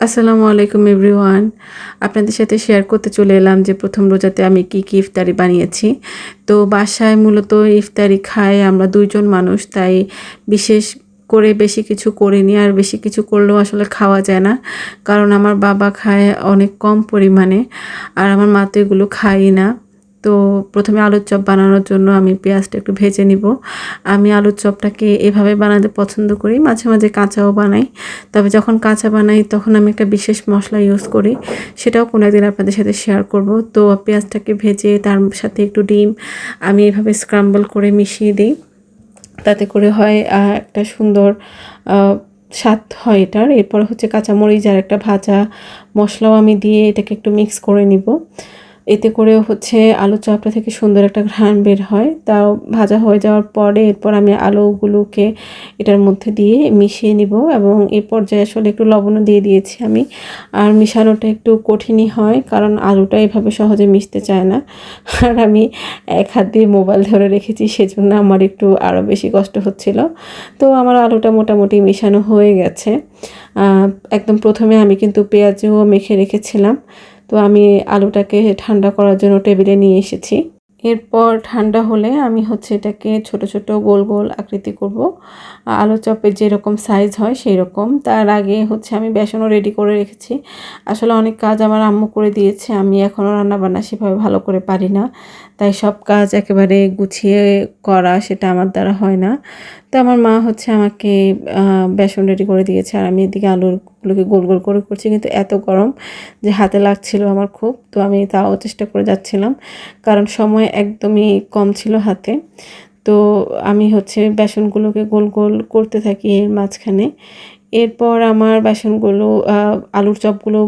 আসসালামু আলাইকুম এভরিওয়ান। আপনাদের সাথে শেয়ার করতে চলে এলাম যে প্রথম রোজাতে আমি কি ইফতারি বানিয়েছি। তো বাসায় মূলত ইফতারি খাই আমরা ২ জন মানুষ, তাই বিশেষ করে বেশি কিছু করিনি। আর বেশি কিছু করলেও আসলে খাওয়া যায় না। কারণ আমার বাবা খায় অনেক কম পরিমাণে, আর আমার মা তো এগুলো খায়ই না। তো প্রথমে আলুর চপ বানানোর জন্য আমি পেঁয়াজটা একটু ভেজে নিব। আমি আলুর চপটাকে এভাবে বানাতে পছন্দ করি, মাঝে মাঝে কাঁচাও বানাই। তবে যখন কাঁচা বানাই তখন আমি একটা বিশেষ মশলা ইউজ করি, সেটাও কোনো একদিন আপনাদের সাথে শেয়ার করব। তো পেঁয়াজটাকে ভেজে তার সাথে একটু ডিম আমি এভাবে স্ক্রাম্বল করে মিশিয়ে দিই। তাতে করে হয় একটা সুন্দর স্বাদ হয় এটার। এরপর হচ্ছে কাঁচামরিচ আর একটা ভাজা মশলাও আমি দিয়ে এটাকে একটু মিক্স করে নিব। এতে করেও হচ্ছে আলুর চপটা থেকে সুন্দর একটা ঘ্রাণ বের হয়। তাও ভাজা হয়ে যাওয়ার পরে এরপর আমি আলুগুলোকে এটার মধ্যে দিয়ে মিশিয়ে নিব, এবং এই পর্যায়ে আসলে একটু লবণও দিয়ে দিয়েছি আমি। আর মিশানোটা একটু কঠিনই হয়, কারণ আলুটা এভাবে সহজে মিশতে চায় না। আর আমি এক হাত দিয়ে মোবাইল ধরে রেখেছি, সেজন্য আমার একটু আরও বেশি কষ্ট হচ্ছিল। তো আমার আলুটা মোটামুটি মিশানো হয়ে গেছে। একদম প্রথমে আমি কিন্তু পেঁয়াজও মেখে রেখেছিলাম। তো আমি আলুটাকে ঠান্ডা করার জন্য টেবিলে নিয়ে এসেছি। এরপর ঠান্ডা হলে আমি হচ্ছে এটাকে ছোট ছোট গোল গোল আকৃতি করব, আলুর চপের যেরকম সাইজ হয় সেই রকম। তার আগে হচ্ছে আমি বেসনও রেডি করে রেখেছি। আসলে অনেক কাজ আমার আম্মু করে দিয়েছে, আমি এখনও রান্নাবান্না সেভাবে ভালো করে পারি না, তাই সব কাজ একেবারে গুছিয়ে করা সেটা আমার দ্বারা হয় না। তো আমার মা হচ্ছে আমাকে বেসন রেডি করে দিয়েছে, আর আমি এদিকে আলুগুলোকে গোল গোল করে করছি। কিন্তু এত গরম যে হাতে লাগছিল আমার খুব, তো আমি তাও চেষ্টা করে যাচ্ছিলাম, কারণ সময় একদমই কম ছিল হাতে। তো আমি হচ্ছে বেসনগুলোকে গোল গোল করতে থাকি এর মাঝখানে। এরপর আমার বেসনগুলো আলুর চপগুলো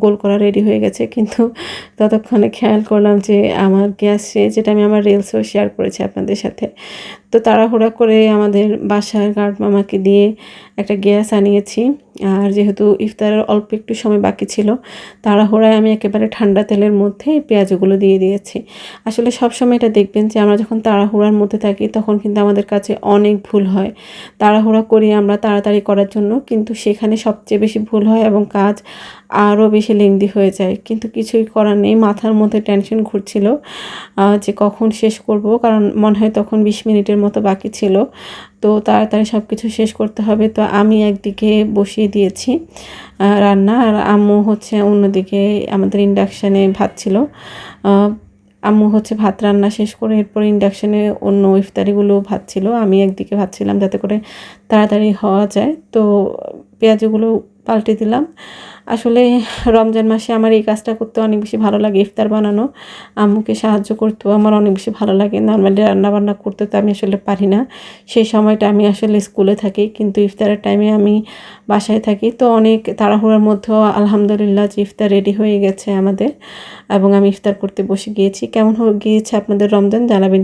গোল করা রেডি হয়ে গেছে, কিন্তু ততক্ষণে খেয়াল করলাম যে আমার গ্যাস শেষ, যেটা আমি আমার রিলসেও শেয়ার করেছি আপনাদের সাথে। তো তাড়াহুড়া করে আমাদের বাসার গার্ড মামাকে দিয়ে একটা গ্যাস আনিয়েছি। আর যেহেতু ইফতারের অল্প একটু সময় বাকি ছিল, তাড়াহুড়ায় আমি একেবারে ঠান্ডা তেলের মধ্যে পেঁয়াজগুলো দিয়ে দিয়েছি। আসলে সবসময় এটা দেখবেন যে আমরা যখন তাড়াহুড়ার মধ্যে থাকি তখন কিন্তু আমাদের কাছে অনেক ভুল হয়। তাড়াহুড়া করি আমরা তাড়াতাড়ি করার জন্য, কিন্তু সেখানে সবচেয়ে বেশি ভুল হয় এবং কাজ আরও বেশি লেংদি হয়ে যায়। কিন্তু কিছুই করার নেই, মাথার মধ্যে টেনশন ঘুরছিল যে কখন শেষ করব, কারণ মনে হয় তখন 20 মিনিটের মতো বাকি ছিল। তো তাড়াতাড়ি সব কিছু শেষ করতে হবে। তো আমি একদিকে বসিয়ে দিয়েছি রান্না, আর আম্মু হচ্ছে অন্যদিকে আমাদের ইন্ডাকশানে ভাত ছিল। আম্মু হচ্ছে ভাত রান্না শেষ করে এরপর ইন্ডাকশানে অন্য ইফতারিগুলো ভাজছিল, আমি একদিকে ভাজছিলাম যাতে করে তাড়াতাড়ি হওয়া যায়। তো পেঁয়াজগুলো পাল্টে দিলাম। আসলে রমজান মাসে আমার এই কাজটা করতে অনেক বেশি ভালো লাগে, ইফতার বানানো, আম্মুকে সাহায্য করতেও আমার অনেক বেশি ভালো লাগে। নর্মালি রান্নাবান্না করতে তো আমি আসলে পারি না, সেই সময়টা আমি আসলে স্কুলে থাকি, কিন্তু ইফতারের টাইমে আমি বাসায় থাকি। তো অনেক তাড়াহুড়োর মধ্যেও আলহামদুলিল্লাহ যে ইফতার রেডি হয়ে গেছে আমাদের, এবং আমি ইফতার করতে বসে গিয়েছি। কেমন হয়ে গিয়েছে আপনাদের রমজান জানাবেন।